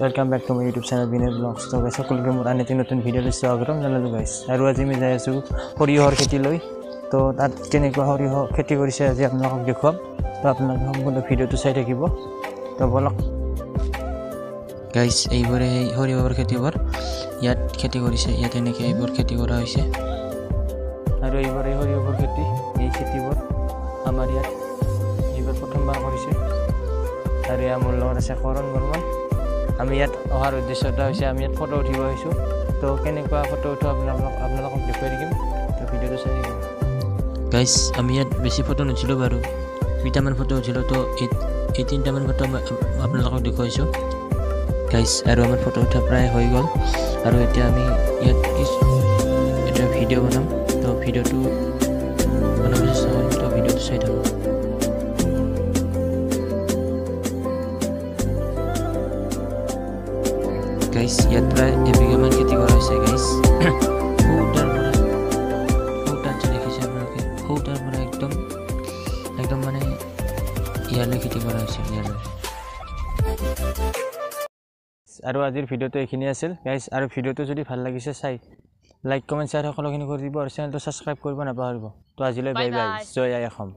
welcome back to my YouTube channel Vinay Vlogs. So guys, সকলোকে মোৰ আন এটি নতুন ভিডিঅ'লৈ স্বাগতম জনালোঁ guys. আৰু আজি আমি যাই আছোঁ সৰিয়হৰ খেতিলৈ। তো তাত কেনেকুৱা সৰিয়হ খেতি কৰিছে আজি আপোনালোকক দেখুৱাম। তো আপোনালোকে সম্পূৰ্ণ ভিডিঅ'টো চাই থাকিব। তো বলক guys, এইবোৰে সৰিয়হৰ খেতিবোৰ ইয়াত খেতি কৰিছে। ইয়াত এনেকৈ এইবোৰ খেতি কৰা হৈছে। আৰু এইবোৰে সৰিয়হৰ খেতি, এই খেতিবোৰ আমাৰ ইয়াত এইবোৰ প্ৰথমবাৰ কৰিছে। আৰু এয়া মোৰ লগত আছে কৰণ বৰ্মন। আমি ইয়াত অহাৰ উদ্দেশ্যটা হৈছে আমি ইয়াত ফটো উঠিব আহিছোঁ। তো কেনেকুৱা ফটো উঠোঁ আপোনালোকক দেখুৱাই দিম। তো ভিডিঅ'টো চাই থাকিম গাইজ। আমি ইয়াত বেছি ফটো নুঠিলোঁ বাৰু, 2টামান ফটো উঠিলোঁ। তো এই 3টামান ফটো আপোনালোকক দেখুৱাইছোঁ গাইজ। আৰু আমাৰ ফটো উঠা প্ৰায় হৈ গ'ল। আৰু এতিয়া আমি ইয়াত এটা ভিডিঅ' বনাম। তো ভিডিঅ'টো বনাব চেষ্টা কৰিম। তো ভিডিঅ'টো চাই থাকোঁ। গাইজ ইয়াত প্ৰায় এবিঘামান খেতি কৰা হৈছে গাইজ। সৌতাত যে দেখিছে আপোনালোকে, সৌতাৰ পৰা একদম মানে ইয়ালৈ খেতি কৰা হৈছে ইয়ালৈ। আৰু আজিৰ ভিডিঅ'টো এইখিনি আছিল গাইজ। আৰু ভিডিঅ'টো যদি ভাল লাগিছে চাই লাইক কমেণ্ট শ্বেয়াৰ সকলোখিনি কৰি দিব আৰু চেনেলটো ছাবস্ক্ৰাইব কৰিব নাপাহৰিব। তো আজিলৈ বাই বাই, জয় আই অসম।